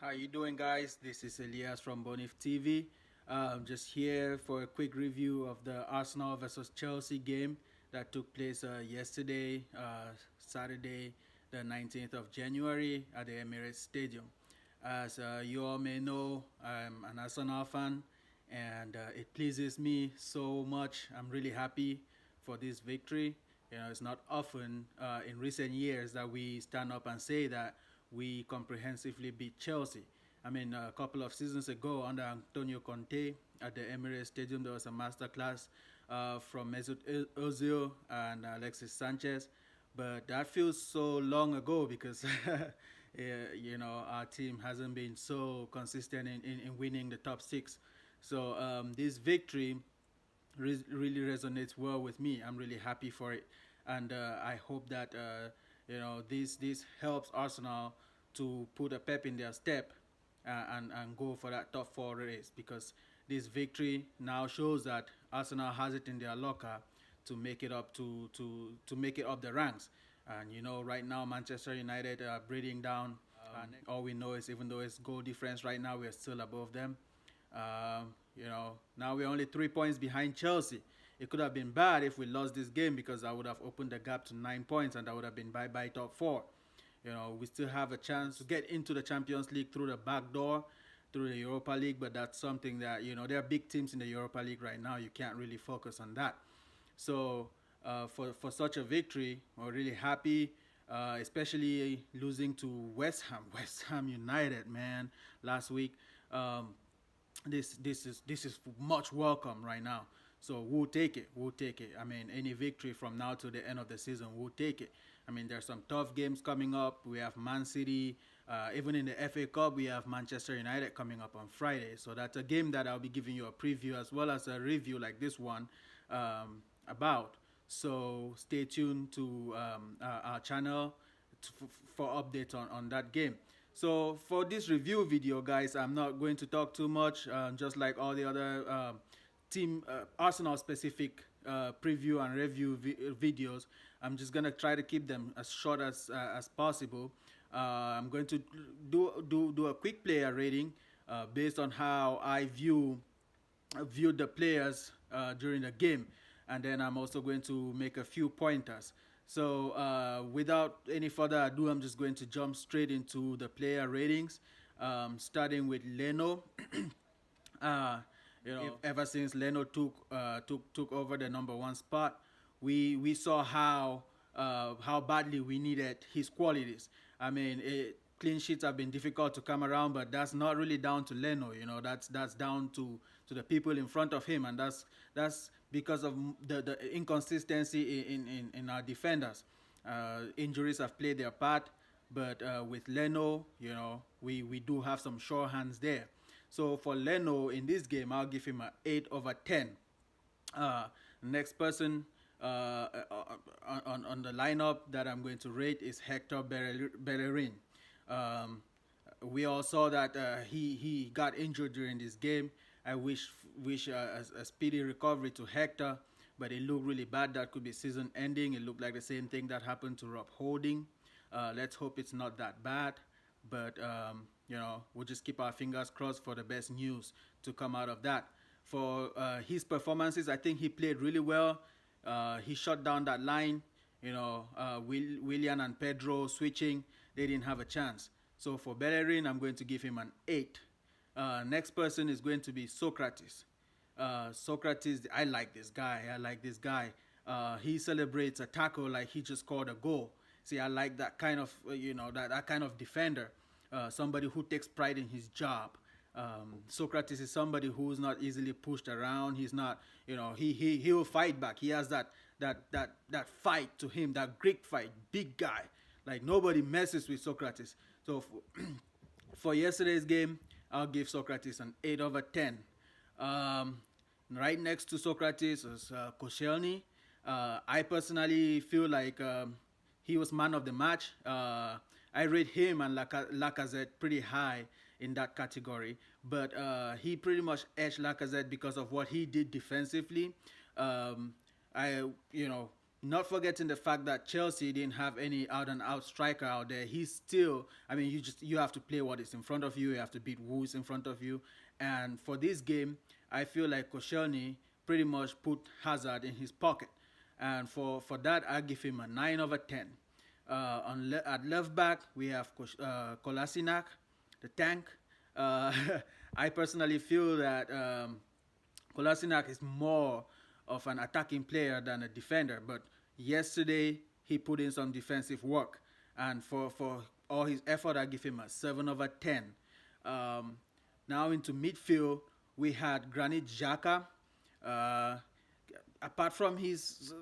How you doing, guys? This is Elias from Bonif TV. Just here for a quick review of the Arsenal versus Chelsea game that took place yesterday, Saturday, the 19th of January at the Emirates Stadium. As you all may know, I'm an Arsenal fan, and it pleases me so much. I'm really happy for this victory. It's not often in recent years that we stand up and say that we comprehensively beat Chelsea. I mean, a couple of seasons ago under Antonio Conte at the Emirates Stadium, there was a masterclass from Mesut Ozil and Alexis Sanchez. But that feels so long ago because, our team hasn't been so consistent in winning the top six. So this victory really resonates well with me. I'm really happy for it, and I hope that this helps Arsenal to put a pep in their step and go for that top four race because this victory now shows that Arsenal has it in their locker to make it up to make it up the ranks. And right now Manchester United are breathing down. And all we know is even though it's goal difference right now, we're still above them. Now we're only 3 points behind Chelsea. It could have been bad if we lost this game because I would have opened the gap to 9 points and that would have been bye-bye top four. We still have a chance to get into the Champions League through the back door, through the Europa League, but that's something that, there are big teams in the Europa League right now. You can't really focus on that. So for such a victory, we're really happy, especially losing to West Ham United, man, last week. This is much welcome right now. So we'll take it. We'll take it. I mean, any victory from now to the end of the season, we'll take it. I mean, there's some tough games coming up. We have Man City. Even in the FA Cup, we have Manchester United coming up on Friday. So that's a game that I'll be giving you a preview as well as a review like this one about. So stay tuned to our channel for updates on that game. So for this review video, guys, I'm not going to talk too much, just like all the other team Arsenal specific preview and review videos. I'm just gonna try to keep them as short as possible. I'm going to do a quick player rating based on how I viewed the players during the game, and then I'm also going to make a few pointers. So without any further ado, I'm just going to jump straight into the player ratings, starting with Leno. Ever since Leno took over the number one spot, we saw how badly we needed his qualities. I mean, clean sheets have been difficult to come around, but that's not really down to Leno. That's down to the people in front of him, and that's because of the inconsistency in our defenders. Injuries have played their part, but with Leno, we do have some sure hands there. So for Leno in this game, I'll give him an 8/10. Next person on the lineup that I'm going to rate is Hector Bellerin. We all saw that he got injured during this game. I wish a speedy recovery to Hector, but it looked really bad. That could be season ending. It looked like the same thing that happened to Rob Holding. Let's hope it's not that bad, but we'll just keep our fingers crossed for the best news to come out of that. For his performances, I think he played really well. He shut down that line. Willian and Pedro switching, they didn't have a chance. So for Bellerin, I'm going to give him an 8. Next person is going to be Socrates. Socrates, I like this guy. He celebrates a tackle like he just scored a goal. See, I like that kind of, that kind of defender. Somebody who takes pride in his job. Socrates is somebody who's not easily pushed around. He's not, he will fight back. He has that fight to him, that Greek fight, big guy. Like nobody messes with Socrates. So for yesterday's game, I'll give Socrates an 8/10. Right next to Socrates is Koscielny. I personally feel like he was man of the match. I rate him and Lacazette pretty high in that category, but he pretty much edged Lacazette because of what he did defensively. not forgetting the fact that Chelsea didn't have any out and out striker out there. He's still, I mean, you have to play what is in front of you. You have to beat who is in front of you. And for this game, I feel like Koscielny pretty much put Hazard in his pocket. And for that, I give him a 9/10. At left back, we have Kolasinac, the tank. Uh, I personally feel that Kolasinac is more of an attacking player than a defender, but yesterday he put in some defensive work, and for all his effort, I give him a 7/10. Um, Now into midfield, we had Granit Xhaka. Uh, Apart from his,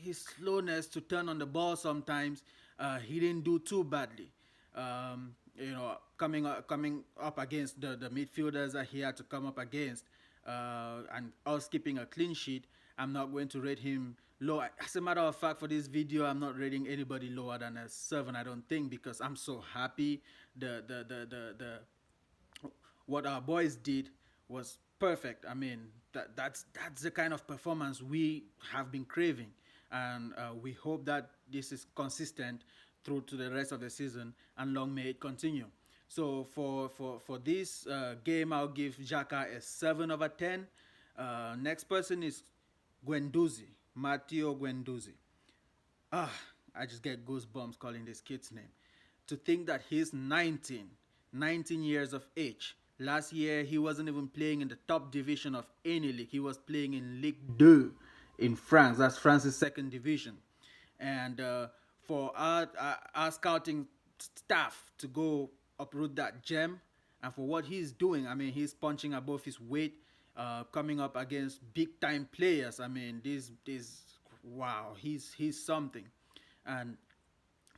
his slowness to turn on the ball sometimes, he didn't do too badly. Coming up against the midfielders that he had to come up against, and us keeping a clean sheet, I'm not going to rate him low. As a matter of fact, for this video, I'm not rating anybody lower than a 7. I don't think, because I'm so happy the what our boys did was perfect. I mean, that's the kind of performance we have been craving, and we hope that this is consistent through to the rest of the season, and long may it continue. So for this game, I'll give Xhaka a 7/10. Next person is Guendouzi, Matteo Guendouzi. Ah, I just get goosebumps calling this kid's name. To think that he's 19 years of age. Last year, he wasn't even playing in the top division of any league. He was playing in Ligue 2 in France. That's France's second division. And for our scouting staff to go uproot that gem, and for what he's doing, I mean, he's punching above his weight, coming up against big time players. I mean, wow, he's something. And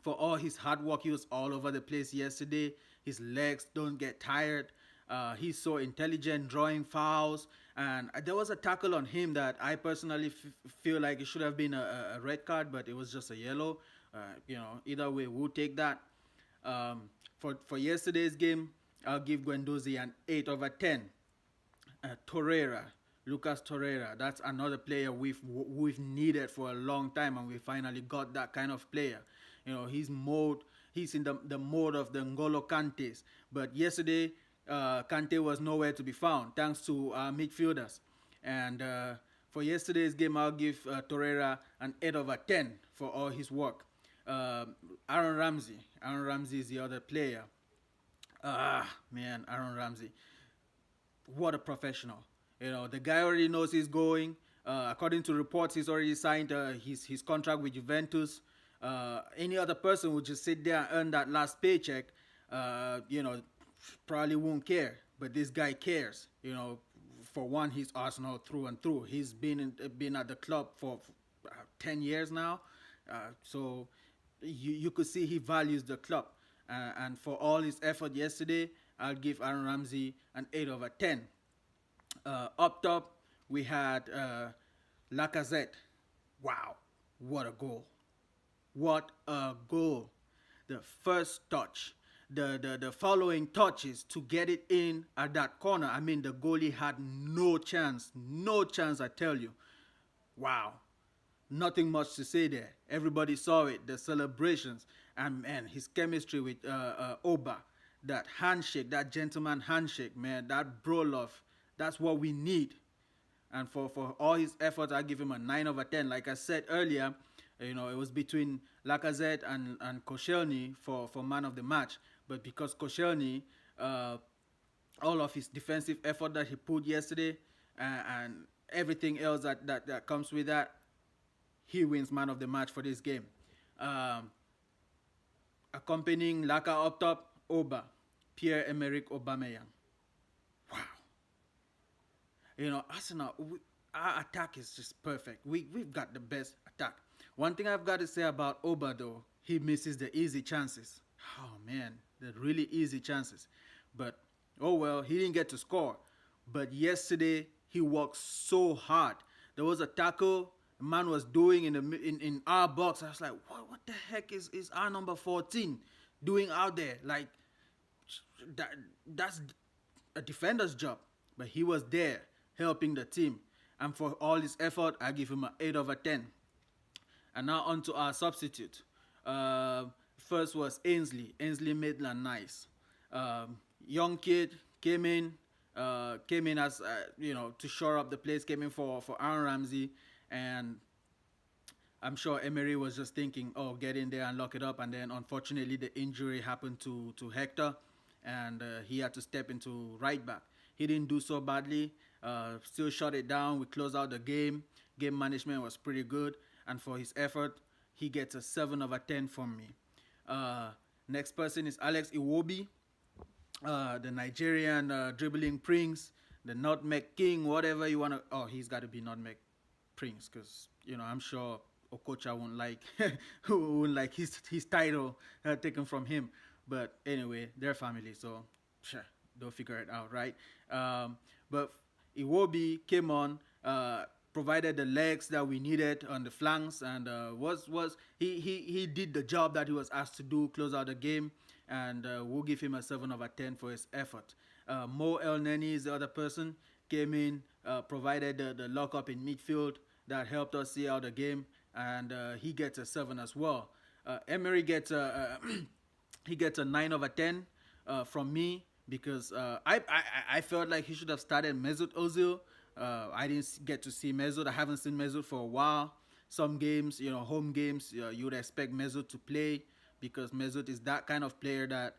for all his hard work, he was all over the place yesterday. His legs don't get tired. He's so intelligent, drawing fouls. And there was a tackle on him that I personally feel like it should have been a red card, but it was just a yellow. Either way, we'll take that. For yesterday's game, I'll give Guendouzi an 8/10. Torreira, Lucas Torreira, that's another player we've needed for a long time, and we finally got that kind of player. He's in the mode of the N'Golo Kantes. But yesterday, Kante was nowhere to be found, thanks to our midfielders. And for yesterday's game, I'll give Torreira an 8/10 for all his work. Aaron Ramsey is the other player. Aaron Ramsey, what a professional. The guy already knows he's going. According to reports, he's already signed his contract with Juventus. Any other person would just sit there and earn that last paycheck, probably won't care. But this guy cares. For one, he's Arsenal through and through. He's been at the club for 10 years now. So you could see he values the club. And for all his effort yesterday, I'll give Aaron Ramsey an 8/10. Up top, we had Lacazette. Wow, what a goal. What a goal. The first touch, the following touches to get it in at that corner. I mean, the goalie had no chance, I tell you. Wow. Nothing much to say there. Everybody saw it, the celebrations, and man, his chemistry with Oba, that handshake, that gentleman handshake, man, that bro love, that's what we need. And for all his efforts, I give him a 9/10. Like I said earlier, it was between Lacazette and Koscielny for man of the match. But because Koscielny, all of his defensive effort that he put yesterday, and everything else that comes with that, he wins man of the match for this game. Accompanying Laka up top, Oba, Pierre-Emerick Aubameyang. Wow. Arsenal, our attack is just perfect. We've got the best attack. One thing I've got to say about Oba, though, he misses the easy chances. Oh, man, the really easy chances. But, oh well, he didn't get to score. But yesterday, he worked so hard. There was a tackle the man was doing in our box. I was like, what the heck is our number 14 doing out there? Like, that's a defender's job. But he was there helping the team. And for all his effort, I give him an 8/10. And now on to our substitute. First was Ainsley. Ainsley Maitland-Nice. Young kid came in as to shore up the place. Came in for Aaron Ramsey, and I'm sure Emery was just thinking, oh, get in there and lock it up. And then unfortunately, the injury happened to Hector, and he had to step into right back. He didn't do so badly. Still shut it down. We closed out the game. Game management was pretty good, and for his effort, he gets a 7/10 from me. Next person is Alex Iwobi, the Nigerian dribbling prince, the nutmeg king, whatever you want to. Oh, he's got to be nutmeg prince, because I'm sure Okocha won't like won't like his title taken from him. But anyway, they're family, so sure, they'll figure it out, right? But Iwobi came on, provided the legs that we needed on the flanks, and he did the job that he was asked to do, close out the game, and we'll give him a 7/10 for his effort. Mo El Neni is the other person, came in, provided the lockup in midfield that helped us see out the game, and he gets a 7 as well. Emery gets he gets a 9/10 from me, because I felt like he should have started Mesut Ozil. I didn't get to see Mesut. I haven't seen Mesut for a while. Some games, home games, you would expect Mesut to play, because Mesut is that kind of player that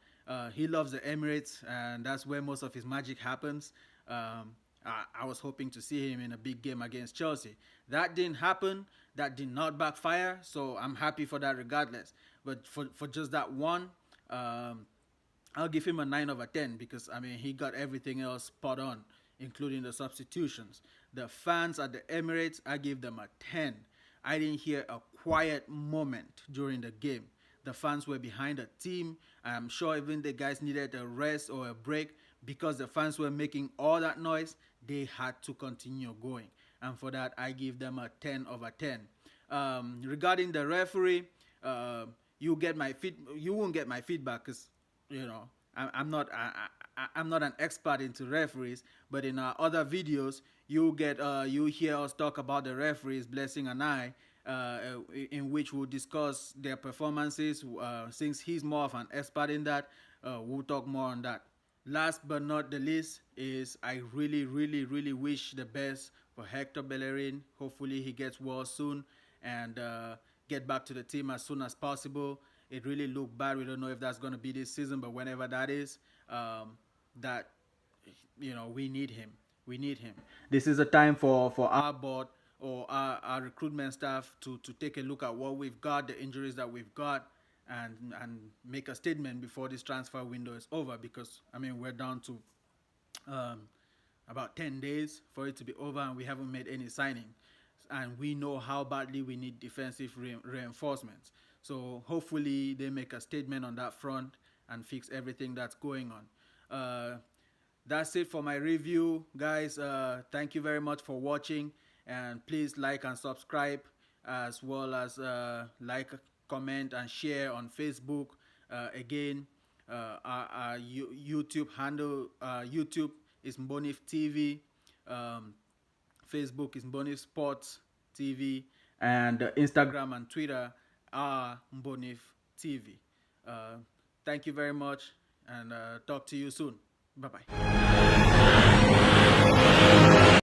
he loves the Emirates, and that's where most of his magic happens. I was hoping to see him in a big game against Chelsea. That didn't happen. That did not backfire, so I'm happy for that regardless. But for just that one, I'll give him a 9/10, because he got everything else spot on, including the substitutions. The fans at the Emirates, I give them a 10. I didn't hear a quiet moment during the game. The fans were behind the team. I'm sure even the guys needed a rest or a break, because the fans were making all that noise. They had to continue going, and for that I give them a 10/10. Regarding the referee, you won't get my feedback, because I'm not an expert into referees, but in our other videos you hear us talk about the referees, Blessing and I, in which we'll discuss their performances. Since he's more of an expert in that, we'll talk more on that. Last but not the least is, I really, really, really wish the best for Hector Bellerin. Hopefully he gets well soon and get back to the team as soon as possible. It really looked bad. We don't know if that's going to be this season, but whenever that is, we need him. We need him. This is a time for our board or our recruitment staff to take a look at what we've got, the injuries that we've got, and make a statement before this transfer window is over, because we're down to about 10 days for it to be over, and we haven't made any signing, and we know how badly we need defensive reinforcements. So hopefully they make a statement on that front and fix everything that's going on. That's it for my review, guys. Thank you very much for watching, and please like and subscribe, as well as like, comment, and share on Facebook. Again, our YouTube handle, YouTube is Mbonif TV, Facebook is Mbonif Sports TV, and Instagram and Twitter are Mbonif TV. Thank you very much, and talk to you soon. Bye-bye.